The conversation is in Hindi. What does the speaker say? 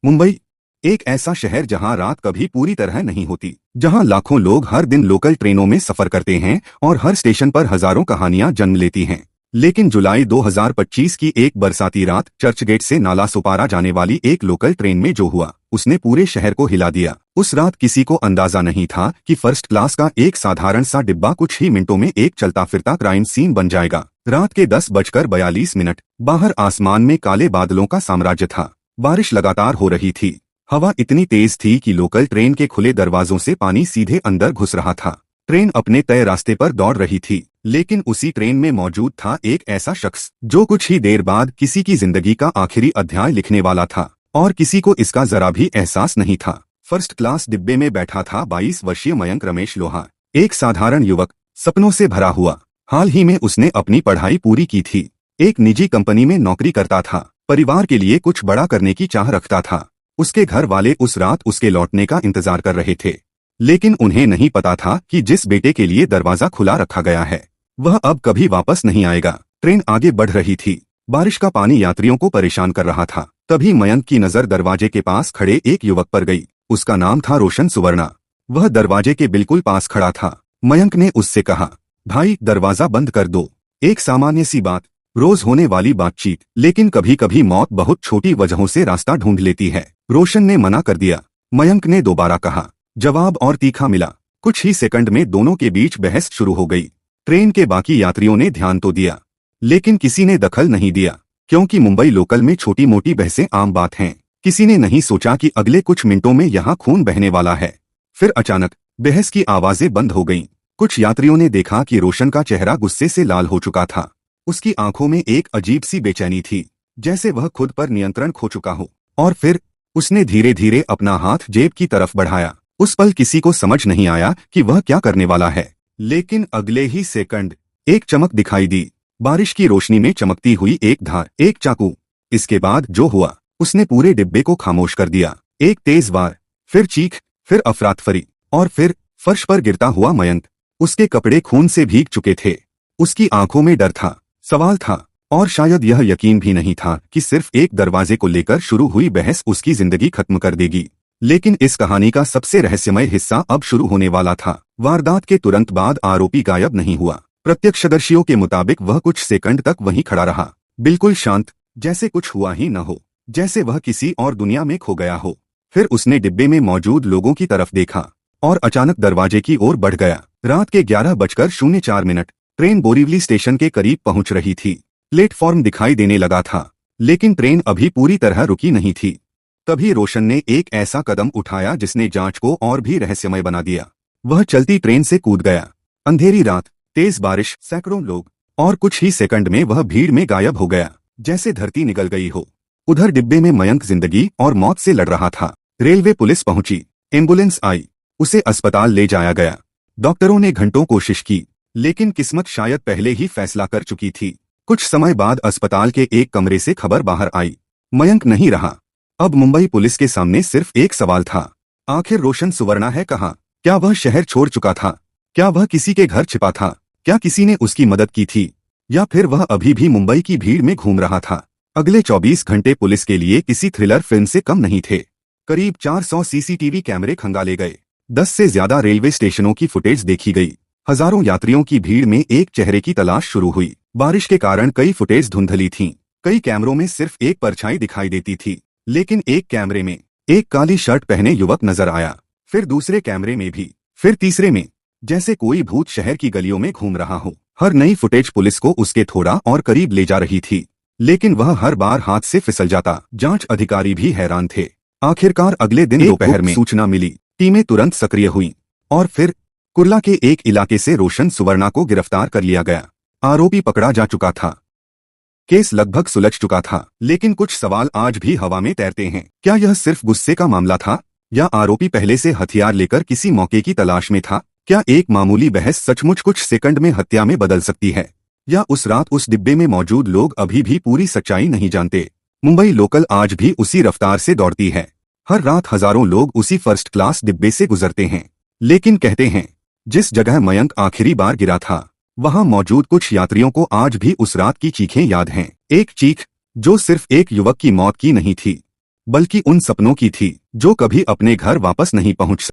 मुंबई एक ऐसा शहर जहां रात कभी पूरी तरह नहीं होती, जहां लाखों लोग हर दिन लोकल ट्रेनों में सफर करते हैं और हर स्टेशन पर हजारों कहानियां जन्म लेती हैं। लेकिन जुलाई 2025 की एक बरसाती रात चर्चगेट से नाला सुपारा जाने वाली एक लोकल ट्रेन में जो हुआ, उसने पूरे शहर को हिला दिया। उस रात किसी को अंदाजा नहीं था कि फर्स्ट क्लास का एक साधारण सा डिब्बा कुछ ही मिनटों में एक चलता फिरता क्राइम सीन बन जाएगा। रात के 10:42 बाहर आसमान में काले बादलों का साम्राज्य था। बारिश लगातार हो रही थी। हवा इतनी तेज थी कि लोकल ट्रेन के खुले दरवाजों से पानी सीधे अंदर घुस रहा था। ट्रेन अपने तय रास्ते पर दौड़ रही थी, लेकिन उसी ट्रेन में मौजूद था एक ऐसा शख्स जो कुछ ही देर बाद किसी की जिंदगी का आखिरी अध्याय लिखने वाला था, और किसी को इसका जरा भी एहसास नहीं था। फर्स्ट क्लास डिब्बे में बैठा था 22 वर्षीय मयंक रमेश लोहा, एक साधारण युवक, सपनों से भरा हुआ। हाल ही में उसने अपनी पढ़ाई पूरी की थी, एक निजी कंपनी में नौकरी करता था, परिवार के लिए कुछ बड़ा करने की चाह रखता था। उसके घर वाले उस रात उसके लौटने का इंतजार कर रहे थे, लेकिन उन्हें नहीं पता था कि जिस बेटे के लिए दरवाजा खुला रखा गया है, वह अब कभी वापस नहीं आएगा। ट्रेन आगे बढ़ रही थी। बारिश का पानी यात्रियों को परेशान कर रहा था। तभी मयंक की नजर दरवाजे के पास खड़े एक युवक पर गई। उसका नाम था रोशन सुवर्णा। वह दरवाजे के बिल्कुल पास खड़ा था। मयंक ने उससे कहा, भाई दरवाजा बंद कर दो। एक सामान्य सी बात, रोज होने वाली बातचीत, लेकिन कभी कभी मौत बहुत छोटी वजहों से रास्ता ढूंढ लेती है। रोशन ने मना कर दिया। मयंक ने दोबारा कहा। जवाब और तीखा मिला। कुछ ही सेकंड में दोनों के बीच बहस शुरू हो गई। ट्रेन के बाकी यात्रियों ने ध्यान तो दिया, लेकिन किसी ने दखल नहीं दिया, क्योंकि मुंबई लोकल में छोटी मोटी बहसें आम बात हैं। किसी ने नहीं सोचा कि अगले कुछ मिनटों में यहाँ खून बहने वाला है। फिर अचानक बहस की आवाजें बंद हो गईं। कुछ यात्रियों ने देखा कि रोशन का चेहरा गुस्से से लाल हो चुका था। उसकी आंखों में एक अजीब सी बेचैनी थी, जैसे वह खुद पर नियंत्रण खो चुका हो। और फिर उसने धीरे धीरे अपना हाथ जेब की तरफ बढ़ाया। उस पल किसी को समझ नहीं आया कि वह क्या करने वाला है, लेकिन अगले ही सेकंड एक चमक दिखाई दी। बारिश की रोशनी में चमकती हुई एक धार, एक चाकू। इसके बाद जो हुआ, उसने पूरे डिब्बे को खामोश कर दिया। एक तेज वार, फिर चीख, फिर अफरातफरी, और फिर फर्श पर गिरता हुआ मयंक। उसके कपड़े खून से भीग चुके थे। उसकी आंखों में डर था, सवाल था, और शायद यह यकीन भी नहीं था कि सिर्फ एक दरवाजे को लेकर शुरू हुई बहस उसकी जिंदगी खत्म कर देगी। लेकिन इस कहानी का सबसे रहस्यमय हिस्सा अब शुरू होने वाला था। वारदात के तुरंत बाद आरोपी गायब नहीं हुआ। प्रत्यक्षदर्शियों के मुताबिक वह कुछ सेकंड तक वहीं खड़ा रहा, बिल्कुल शांत, जैसे कुछ हुआ ही न हो, जैसे वह किसी और दुनिया में खो गया हो। फिर उसने डिब्बे में मौजूद लोगों की तरफ देखा और अचानक दरवाजे की ओर बढ़ गया। रात के 11:04 ट्रेन बोरीवली स्टेशन के करीब पहुंच रही थी। प्लेटफॉर्म दिखाई देने लगा था, लेकिन ट्रेन अभी पूरी तरह रुकी नहीं थी। तभी रोशन ने एक ऐसा कदम उठाया जिसने जांच को और भी रहस्यमय बना दिया। वह चलती ट्रेन से कूद गया। अंधेरी रात, तेज बारिश, सैकड़ों लोग, और कुछ ही सेकंड में वह भीड़ में गायब हो गया, जैसे धरती निगल गई हो। उधर डिब्बे में मयंक जिंदगी और मौत से लड़ रहा था। रेलवे पुलिस पहुंची, एम्बुलेंस आई, उसे अस्पताल ले जाया गया। डॉक्टरों ने घंटों कोशिश की, लेकिन किस्मत शायद पहले ही फैसला कर चुकी थी। कुछ समय बाद अस्पताल के एक कमरे से खबर बाहर आई, मयंक नहीं रहा। अब मुंबई पुलिस के सामने सिर्फ एक सवाल था, आखिर रोशन सुवर्णा है कहाँ? क्या वह शहर छोड़ चुका था? क्या वह किसी के घर छिपा था? क्या किसी ने उसकी मदद की थी? या फिर वह अभी भी मुंबई की भीड़ में घूम रहा था? अगले 24 घंटे पुलिस के लिए किसी थ्रिलर फिल्म से कम नहीं थे। करीब 400 सीसीटीवी कैमरे खंगाले गए। 10 से ज्यादा रेलवे स्टेशनों की फुटेज देखी गई। हजारों यात्रियों की भीड़ में एक चेहरे की तलाश शुरू हुई। बारिश के कारण कई फुटेज धुंधली थीं। कई कैमरों में सिर्फ एक परछाई दिखाई देती थी, लेकिन एक कैमरे में एक काली शर्ट पहने युवक नजर आया। फिर दूसरे कैमरे में भी, फिर तीसरे में, जैसे कोई भूत शहर की गलियों में घूम रहा हो। हर नई फुटेज पुलिस को उसके थोड़ा और करीब ले जा रही थी, लेकिन वह हर बार हाथ से फिसल जाता। जांच अधिकारी भी हैरान थे। आखिरकार अगले दिन दोपहर में सूचना मिली। टीमें तुरंत सक्रिय हुईं, और फिर कुर्ला के एक इलाके से रोशन सुवर्णा को गिरफ्तार कर लिया गया। आरोपी पकड़ा जा चुका था। केस लगभग सुलझ चुका था, लेकिन कुछ सवाल आज भी हवा में तैरते हैं। क्या यह सिर्फ गुस्से का मामला था, या आरोपी पहले से हथियार लेकर किसी मौके की तलाश में था? क्या एक मामूली बहस सचमुच कुछ सेकंड में हत्या में बदल सकती है? या उस रात उस डिब्बे में मौजूद लोग अभी भी पूरी सच्चाई नहीं जानते? मुंबई लोकल आज भी उसी रफ्तार से दौड़ती है। हर रात हजारों लोग उसी फर्स्ट क्लास डिब्बे से गुजरते हैं, लेकिन कहते हैं, जिस जगह मयंक आखिरी बार गिरा था, वहां मौजूद कुछ यात्रियों को आज भी उस रात की चीखें याद हैं। एक चीख जो सिर्फ एक युवक की मौत की नहीं थी, बल्कि उन सपनों की थी जो कभी अपने घर वापस नहीं पहुंच